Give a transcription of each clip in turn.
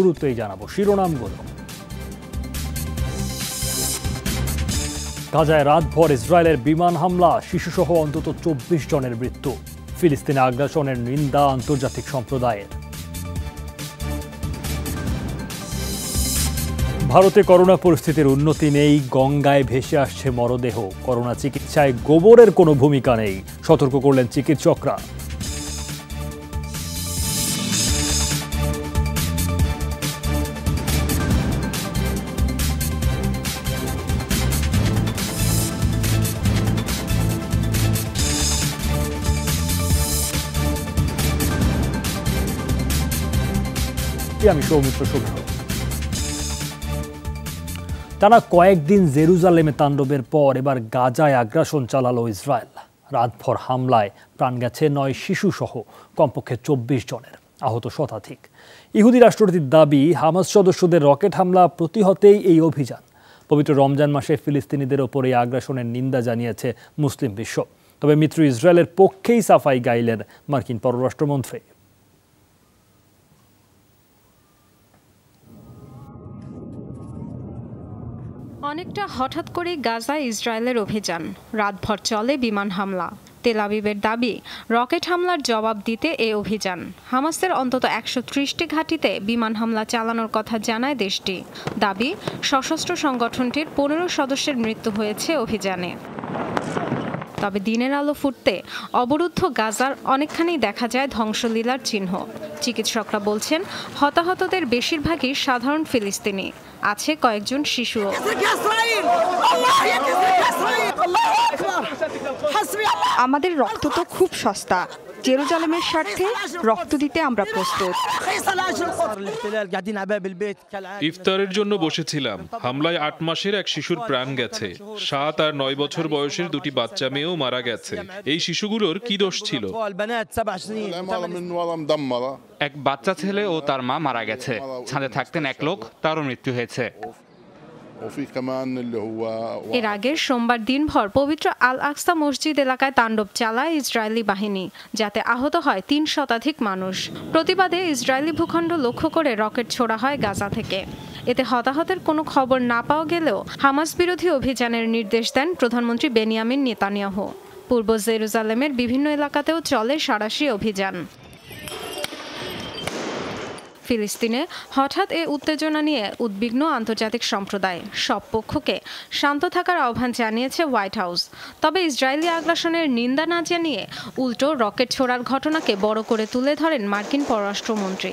শুরুতেই জানাবো শিরোনামগুলো। গাজায় রাতভর ইসরায়েলের বিমান হামলা, শিশুসহ অন্তত 24 জনের মৃত্যু। ফিলিস্তিনে আগ্রাসনের নিন্দা আন্তর্জাতিক সম্প্রদায়ের। ভারতে করোনা পরিস্থিতির উন্নতি নেই, গঙ্গায় ভেসে আসছে মরদেহ। করোনা চিকিৎসায় গোবরের কোনো ভূমিকা নেই, সতর্ক করলেন চিকিৎসকরা। আমি সৌমিত্র শুভ্র। টানা কয়েকদিন জেরুজালেমে তাণ্ডবের পর এবার গাজায় আগ্রাসন চালালো ইসরায়েল। রাতভর হামলায় প্রাণ গেছে 9 শিশু সহ কমপক্ষে 24 জনের, আহত শতাধিক। ইহুদি রাষ্ট্রটির দাবি, হামাস সদস্যদের রকেট হামলা প্রতিহতেই এই অভিযান। পবিত্র রমজান মাসে ফিলিস্তিনিদের ওপর এই আগ্রাসনের নিন্দা জানিয়েছে মুসলিম বিশ্ব। তবে মিত্র ইসরায়েলের পক্ষেই সাফাই গাইলেন মার্কিন পররাষ্ট্রমন্ত্রী। অনেকটা হঠাৎ করে গাজায় ইসরায়েলের অভিযান। রাতভর চলে বিমান হামলা। তেল আবিবের দাবি, রকেট হামলার জবাব দিতে এ অভিযান। হামাসের অন্তত 130টি ঘাঁটিতে বিমান হামলা চালানোর কথা জানায় দেশটি। দাবি, সশস্ত্র সংগঠনটির 15 সদস্যের মৃত্যু হয়েছে অভিযানে। তবে দিনের আলো ফুটতে অবরুদ্ধ গাজার অনেকখানি দেখা যায় ধ্বংসলীলার চিহ্ন। চিকিৎসকরা বলছেন, হতাহতদের বেশিরভাগই সাধারণ ফিলিস্তিনি, আছে কয়েকজন শিশুও। আমাদের রক্ত তো খুব সস্তা, জেরুজালেমের স্বার্থে রক্ত দিতে আমরা প্রস্তুত। ইফতারের জন্য বসেছিলাম, হামলায় 8 মাসের এক শিশুর প্রাণ গেছে। 7 আর 9 বছর বয়সের 2টি বাচ্চা মেয়েও মারা গেছে। এই শিশুগুলোর কি দোষ ছিল? এক বাচ্চা ছেলে ও তার মা মারা গেছে। ছাদে থাকতেন এক লোক, তারও মৃত্যু হয়েছে। এর আগে সোমবার দিনভর পবিত্র আল আকসা মসজিদ এলাকায় তাণ্ডব চালায় ইসরায়েলি বাহিনী, যাতে আহত হয় 3 শতাধিক মানুষ। প্রতিবাদে ইসরায়েলি ভূখণ্ড লক্ষ্য করে রকেট ছোড়া হয় গাজা থেকে। এতে হতাহতের কোনো খবর না পাওয়া গেলেও হামাস বিরোধী অভিযানের নির্দেশ দেন প্রধানমন্ত্রী বেনিয়ামিন নেতানিয়াহু। পূর্ব জেরুজালেমের বিভিন্ন এলাকাতেও চলে সাঁড়াশি অভিযান। ফিলিস্তিনে হঠাৎ এ উত্তেজনা নিয়ে উদ্বিগ্ন আন্তর্জাতিক সম্প্রদায়। সব পক্ষকে শান্ত থাকার আহ্বান জানিয়েছে হোয়াইট হাউস। তবে ইসরায়েলি আগ্রাসনের নিন্দা না জানিয়ে উল্টো রকেট ছোড়ার ঘটনাকে বড় করে তুলে ধরেন মার্কিন পররাষ্ট্রমন্ত্রী।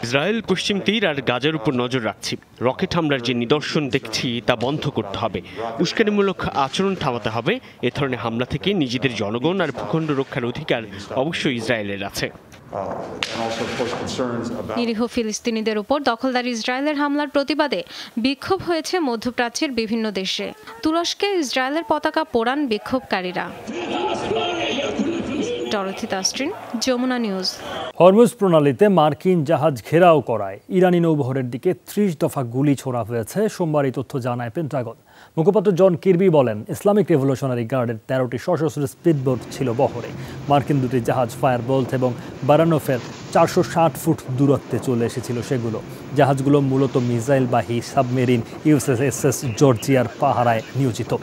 ইসরায়েল পশ্চিম তীর আর গাজার উপর নজর রাখছি। রকেট হামলার যে নিদর্শন দেখছি তা বন্ধ করতে হবে। উস্কানিমূলক আচরণ থামাতে হবে। এ ধরনের হামলা থেকে নিজেদের জনগণ আর ভূখণ্ড রক্ষার অধিকার অবশ্যই ইসরায়েলের আছে। নিরীহ ফিলিস্তিনিদের উপর দখলদার ইসরায়েলের হামলার প্রতিবাদে বিক্ষোভ হয়েছে মধ্যপ্রাচ্যের বিভিন্ন দেশে। তুরস্কে ইসরায়েলের পতাকা পোড়ান বিক্ষোভকারীরা। ডরথি তাস্ট্রিন, যমুনা নিউজ। হরমুজ প্রণালীতে মার্কিন জাহাজ ঘেরাও করায় ইরানি নৌবহরের দিকে 30 দফা গুলি ছোড়া হয়েছে। সোমবার এই তথ্য জানায় পেন্টাগন। মুখপাত্র জন কির্বি বলেন, ইসলামিক রেভলিউশনারি গার্ডের 13টি সশস্ত্র স্পিডবোট ছিল বহরে। মার্কিন 2টি জাহাজ ফায়ারবোল্ট এবং বারানোফের 460 ফুট দূরত্বে চলে এসেছিল সেগুলো। জাহাজগুলো মূলত মিসাইলবাহী সাবমেরিন USS জর্জিয়ার পাহারায় নিয়োজিত।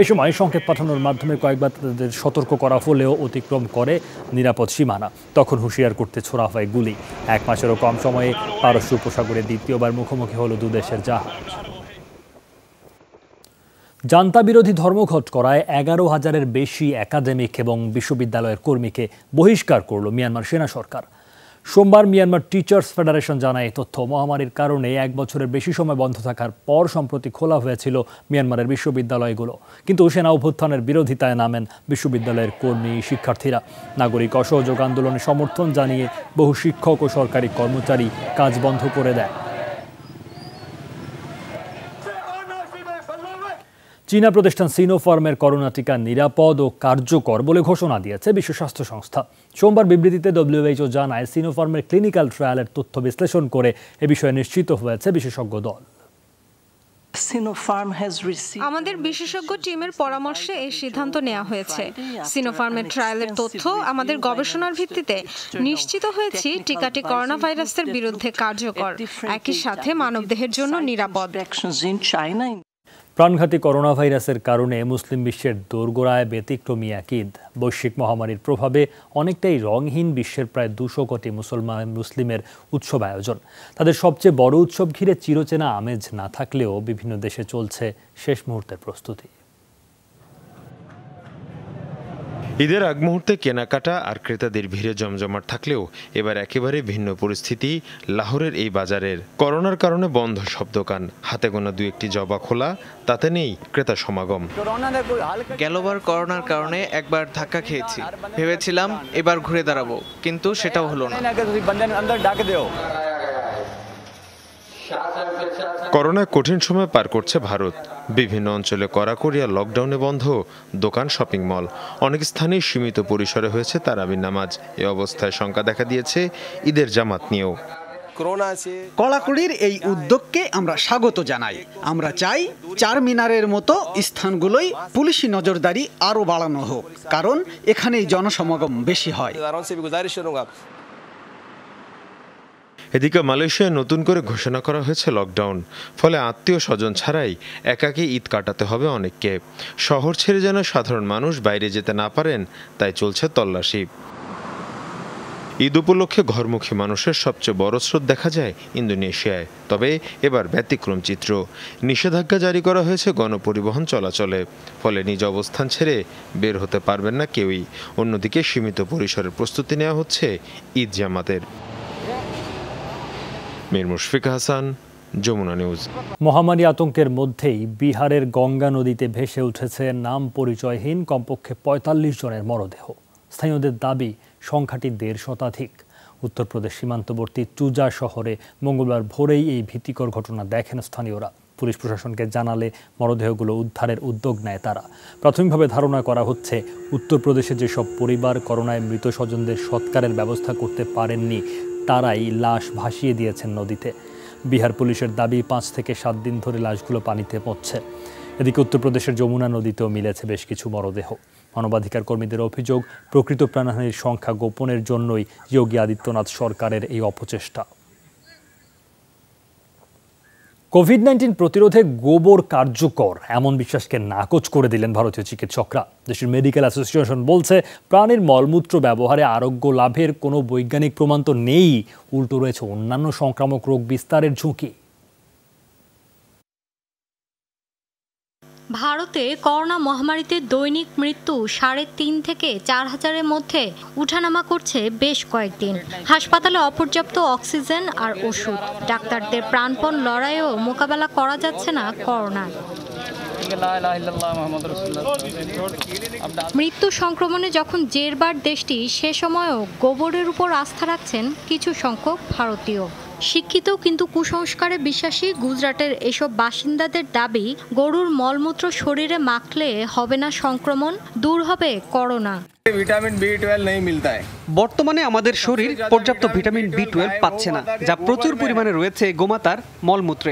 এ সময় সংকেত পাঠানোর মাধ্যমে কয়েকবার তাদের সতর্ক করা হলেও অতিক্রম করে নিরাপদ সীমানা। তখন হুঁশিয়ার করতে ছোড়া হয় গুলি। 1 মাসেরও কম সময়ে পারস্য উপসাগরে দ্বিতীয়বার মুখোমুখি হলো 2 দেশের জাহাজ। জান্তা বিরোধী ধর্মঘট করায় 11,000-এর বেশি একাডেমিক এবং বিশ্ববিদ্যালয়ের কর্মীকে বহিষ্কার করল মিয়ানমার সেনা সরকার। সোমবার মিয়ানমার টিচার্স ফেডারেশন জানায়, তথ্য মহামারীর কারণে 1 বছরের বেশি সময় বন্ধ থাকার পর সম্প্রতি খোলা হয়েছিল মিয়ানমারের বিশ্ববিদ্যালয়গুলো। কিন্তু সেনা অভ্যুত্থানের বিরোধিতায় নামেন বিশ্ববিদ্যালয়ের কর্মী, শিক্ষার্থীরা। নাগরিক অসহযোগ আন্দোলনে সমর্থন জানিয়ে বহু শিক্ষক ও সরকারি কর্মচারী কাজ বন্ধ করে দেয়। চীনা প্রতিষ্ঠান সিনোফার্মের করোনা টিকা নিরাপদ ও কার্যকর বলে ঘোষণা দিয়েছে বিশ্ব স্বাস্থ্য সংস্থা। সোমবার বিবৃতিতে WHO জানায়, সিনোফার্মের ক্লিনিক্যাল ট্রায়ালের তথ্য বিশ্লেষণ করে এ বিষয়ে নিশ্চিত হয়েছে বিশেষজ্ঞ দল। আমাদের বিশেষজ্ঞ টিমের পরামর্শে এই সিদ্ধান্ত নেওয়া হয়েছে। সিনোফার্মের ট্রায়ালের তথ্য আমাদের গবেষণার ভিত্তিতে নিশ্চিত হয়েছে টিকাটি করোনা ভাইরাসের বিরুদ্ধে কার্যকর, একই সাথে মানবদেহের জন্য নিরাপদ। প্রাণঘাতী করোনা ভাইরাসের কারণে মুসলিম বিশ্বের দোরগোড়ায় ব্যতিক্রমী এক ঈদ। বৈশ্বিক মহামারীর প্রভাবে অনেকটাই রংহীন বিশ্বের প্রায় 200 কোটি মুসলিমের উৎসব আয়োজন। তাদের সবচেয়ে বড় উৎসব ঘিরে চিরচেনা আমেজ না থাকলেও বিভিন্ন দেশে চলছে শেষ মুহূর্তের প্রস্তুতি। ঈদের আগ মুহূর্তে কেনাকাটা আর ক্রেতাদের ভিড়ে জমজমাট থাকলেও এবার একেবারে ভিন্ন পরিস্থিতি লাহোরের এই বাজারের। করোনার কারণে বন্ধ সব দোকান, হাতে গোনা 2-1টি জবা খোলা, তাতে নেই ক্রেতা সমাগম। গেলবার করোনার কারণে একবার ধাক্কা খেয়েছি, ভেবেছিলাম এবার ঘুরে দাঁড়াবো, কিন্তু সেটাও হলো না। করোনায় কঠিন সময় পার করছে ভারত। বিভিন্ন অঞ্চলে কড়াকড়ি আর লকডাউনে বন্ধ দোকান, শপিং মল। অনেক স্থানেই সীমিত পরিসরে হয়েছে তারাবির নামাজ। এ অবস্থায় শঙ্কা দেখা দিয়েছে ঈদের জামাত নিয়েও। কড়াকড়ির এই উদ্যোগকে আমরা স্বাগত জানাই। আমরা চাই চারমিনারের মতো স্থানগুলোই পুলিশি নজরদারি আরও বাড়ানো হোক, কারণ এখানেই জনসমাগম বেশি হয়। এদিকে মালয়েশিয়ায় নতুন করে ঘোষণা করা হয়েছে লকডাউন। ফলে আত্মীয় স্বজন ছাড়াই একাকী ঈদ কাটাতে হবে অনেককে। শহর ছেড়ে যেন সাধারণ মানুষ বাইরে যেতে না পারেন, তাই চলছে তল্লাশি। ঈদ উপলক্ষে ঘরমুখী মানুষের সবচেয়ে বড় স্রোত দেখা যায় ইন্দোনেশিয়ায়। তবে এবার ব্যতিক্রম চিত্র। নিষেধাজ্ঞা জারি করা হয়েছে গণপরিবহন চলাচলে। ফলে নিজ অবস্থান ছেড়ে বের হতে পারবেন না কেউই। অন্যদিকে সীমিত পরিসরের প্রস্তুতি নেওয়া হচ্ছে ঈদ জামাতের। মীর মুশফিক হাসান, যমুনা নিউজ। মহামারী আতঙ্কের মধ্যেই বিহারের গঙ্গা নদীতে ভেসে উঠেছে নাম পরিচয়হীন কমপক্ষে 45 জনের মরদেহ। স্থানীয়দের দাবি সংখ্যাটি 1.5 শতাধিক। উত্তরপ্রদেশ সীমান্তবর্তী টুজা শহরে মঙ্গলবার ভোরেই এই ভীতিকর ঘটনা দেখেন স্থানীয়রা। পুলিশ প্রশাসনকে জানালে মরদেহগুলো উদ্ধারের উদ্যোগ নেয় তারা। প্রাথমিকভাবে ধারণা করা হচ্ছে উত্তরপ্রদেশে যেসব পরিবার করোনায় মৃত স্বজনদের সৎকারের ব্যবস্থা করতে পারেননি তারাই লাশ ভাসিয়ে দিয়েছেন নদীতে। বিহার পুলিশের দাবি 5 থেকে 7 দিন ধরে লাশগুলো পানিতে পড়ছে। এদিকে উত্তরপ্রদেশের যমুনা নদীতেও মিলেছে বেশ কিছু মরদেহ। মানবাধিকার কর্মীদের অভিযোগ, প্রকৃত প্রাণহানির সংখ্যা গোপনের জন্যই যোগী আদিত্যনাথ সরকারের এই অপচেষ্টা। কোভিড-19 প্রতিরোধে গোবর কার্যকর এমন বিশ্বাসকে নাকচ করে দিলেন ভারতীয় চিকিৎসকরা। দেশের মেডিকেল অ্যাসোসিয়েশন বলছে প্রাণীর মলমূত্র ব্যবহারে আরোগ্য লাভের কোনো বৈজ্ঞানিক প্রমাণ তো নেই, উল্টো রয়েছে অন্যান্য সংক্রামক রোগ বিস্তারের ঝুঁকি। ভারতে করোনা মহামারীতে দৈনিক মৃত্যু 3.5 থেকে 4,000-এর মধ্যে উঠানামা করছে বেশ কয়েকদিন। হাসপাতালে অপর্যাপ্ত অক্সিজেন আর ওষুধ, ডাক্তারদের প্রাণপণ লড়াইও মোকাবেলা করা যাচ্ছে না করোনার। মৃত্যু সংক্রমণে যখন জেরবার দেশটি, সে সময়ও গোবরের উপর আস্থা রাখছেন কিছু সংখ্যক ভারতীয়। শিক্ষিত কিন্তু কুসংস্কারে বিশ্বাসী গুজরাটের এসব বাসিন্দাদের দাবি, গরুর মলমূত্র শরীরে মাখলে হবে না সংক্রমণ, দূর হবে করোনা। ভিটামিন B12 नहीं मिलता है। বর্তমানে আমাদের শরীর পর্যাপ্ত ভিটামিন B12 পাচ্ছে না, যা প্রচুর পরিমাণে রয়েছে গোমাতার মলমূত্রে।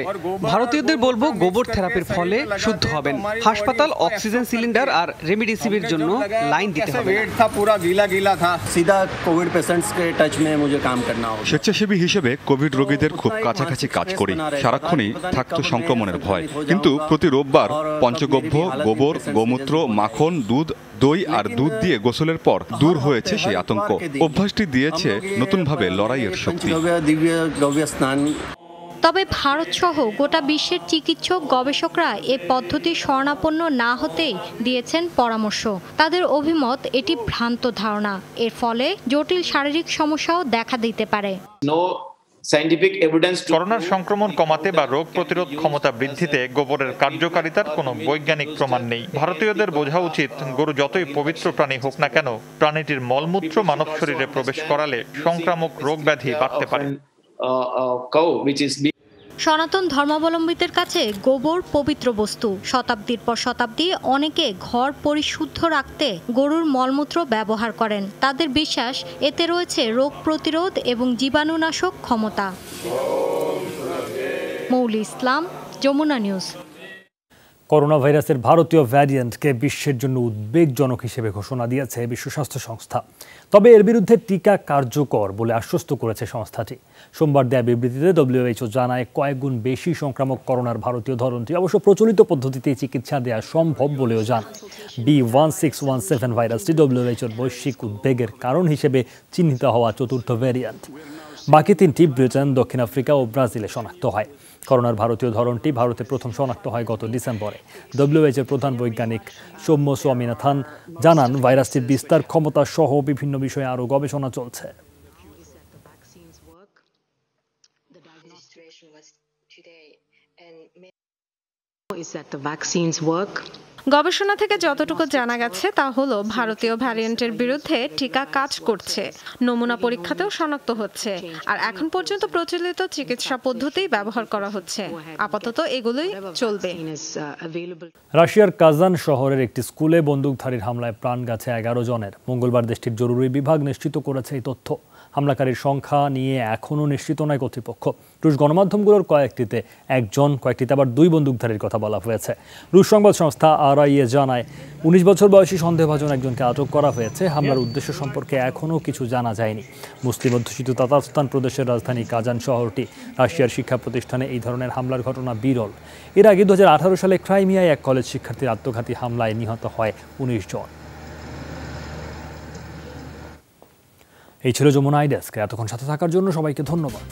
ভারতীয়দের বলবো গোবর থেরাপির ফলে শুদ্ধ হবেন। হাসপাতাল অক্সিজেন সিলিন্ডার আর রেমডিসিভির জন্য লাইন দিতে হবে। পুরা গিলা গিলা থা, সিধা কোভিড পেশেন্টস কে টাচ মে মুঝে কাম করনা হোগা। স্বেচ্ছাসেবী হিসেবে কোভিড রোগীদের খুব কাছাকাছি কাজ করি। সারাক্ষণই থাকতো সংক্রমণের ভয়, কিন্তু প্রতি রোববার পঞ্চগভ্য, গোবর, গোমূত্র, মাখন, দুধ, দই আর দুধ দিয়ে গোসলের পর দূর হয়েছে সেই আতঙ্ক। অভ্যাসটি দিয়েছে নতুনভাবে লড়াইয়ের শক্তি। তবে ভারত সহ গোটা বিশ্বের চিকিৎসক গবেষকরা এ পদ্ধতির শরণাপন্ন না হতেই দিয়েছেন পরামর্শ। তাদের অভিমত, এটি ভ্রান্ত ধারণা। এর ফলে জটিল শারীরিক সমস্যাও দেখা দিতে পারে। করোনার সংক্রমণ কমাতে বা রোগ প্রতিরোধ ক্ষমতা বৃদ্ধিতে গোবরের কার্যকারিতার কোনো বৈজ্ঞানিক প্রমাণ নেই। ভারতীয়দের বোঝা উচিত, গরু যতই পবিত্র প্রাণী হোক না কেন, প্রাণীটির মলমূত্র মানব শরীরে প্রবেশ করালে সংক্রামক রোগ ব্যাধি বাড়তে পারে। সনাতন ধর্মাবলম্বীদের কাছে গোবর পবিত্র বস্তু। শতাব্দীর পর শতাব্দী অনেকে ঘর পরিশুদ্ধ রাখতে গরুর মলমূত্র ব্যবহার করেন। তাদের বিশ্বাস, এতে রয়েছে রোগ প্রতিরোধ এবং জীবাণুনাশক ক্ষমতা। মৌলি ইসলাম, যমুনা নিউজ। করোনা ভাইরাসের ভারতীয় ভ্যারিয়েন্টকে বিশ্বের জন্য উদ্বেগজনক হিসেবে ঘোষণা দিয়েছে বিশ্ব স্বাস্থ্য সংস্থা। তবে এর বিরুদ্ধে টিকা কার্যকর বলে আশ্বস্ত করেছে সংস্থাটি। সোমবার দেয়া বিবৃতিতে WHO জানায় কয়েক গুণ বেশি সংক্রামক করোনার ভারতীয় ধরনটি অবশ্য প্রচলিত পদ্ধতিতে চিকিৎসা দেওয়া সম্ভব বলেও জানায়। B1617 ভাইরাসটি WHOর বৈশ্বিক উদ্বেগের কারণ হিসেবে চিহ্নিত হওয়া চতুর্থ ভ্যারিয়েন্ট। বাকি তিনটি ব্রিটেন, দক্ষিণ আফ্রিকা ও ব্রাজিলে শনাক্ত হয়। করোনার ভারতীয় ধরনটি ভারতে প্রথম শনাক্ত হয় গত ডিসেম্বরে। WHO প্রধান বৈজ্ঞানিক সৌম্য স্বামীনাথন জানান, ভাইরাসটির বিস্তার ক্ষমতা সহ বিভিন্ন বিষয়ে আরও গবেষণা চলছে। গবেষণা থেকে যতটুকু জানা গেছে তা হলো ভারতীয় ভ্যারিয়েন্টের বিরুদ্ধে টিকা কাজ করছে, নমুনা পরীক্ষাতেও শনাক্ত হচ্ছে, আর এখন পর্যন্ত প্রচলিত চিকিৎসা পদ্ধতিই ব্যবহার করা হচ্ছে। আপাতত এগুলোই চলবে। রাশিয়ার কাজান শহরের একটি স্কুলে বন্দুকধারীর হামলায় প্রাণ গেছে 11 জনের। মঙ্গলবার দেশটির জরুরি বিভাগ নিশ্চিত করেছে এই তথ্য। হামলাকারীর সংখ্যা নিয়ে এখনও নিশ্চিত নয় কর্তৃপক্ষ। রুশ গণমাধ্যমগুলোর কয়েকটিতে একজন, কয়েকটিতে আবার 2 বন্দুকধারীর কথা বলা হয়েছে। রুশ সংবাদ সংস্থা RIA জানায় 19 বছর বয়সী সন্দেহভাজন একজনকে আটক করা হয়েছে। হামলার উদ্দেশ্য সম্পর্কে এখনও কিছু জানা যায়নি। মুসলিম অধ্যুষিত তাতারস্তান প্রদেশের রাজধানী কাজান শহরটি রাশিয়ার শিক্ষা প্রতিষ্ঠানে এই ধরনের হামলার ঘটনা বিরল। এর আগে 2018 সালে ক্রাইমিয়ায় এক কলেজ শিক্ষার্থীর আত্মঘাতী হামলায় নিহত হয় 19 জন। এই ছিল যমুনা আই ডেস্ক। এতক্ষণ সাথে থাকার জন্য সবাইকে ধন্যবাদ।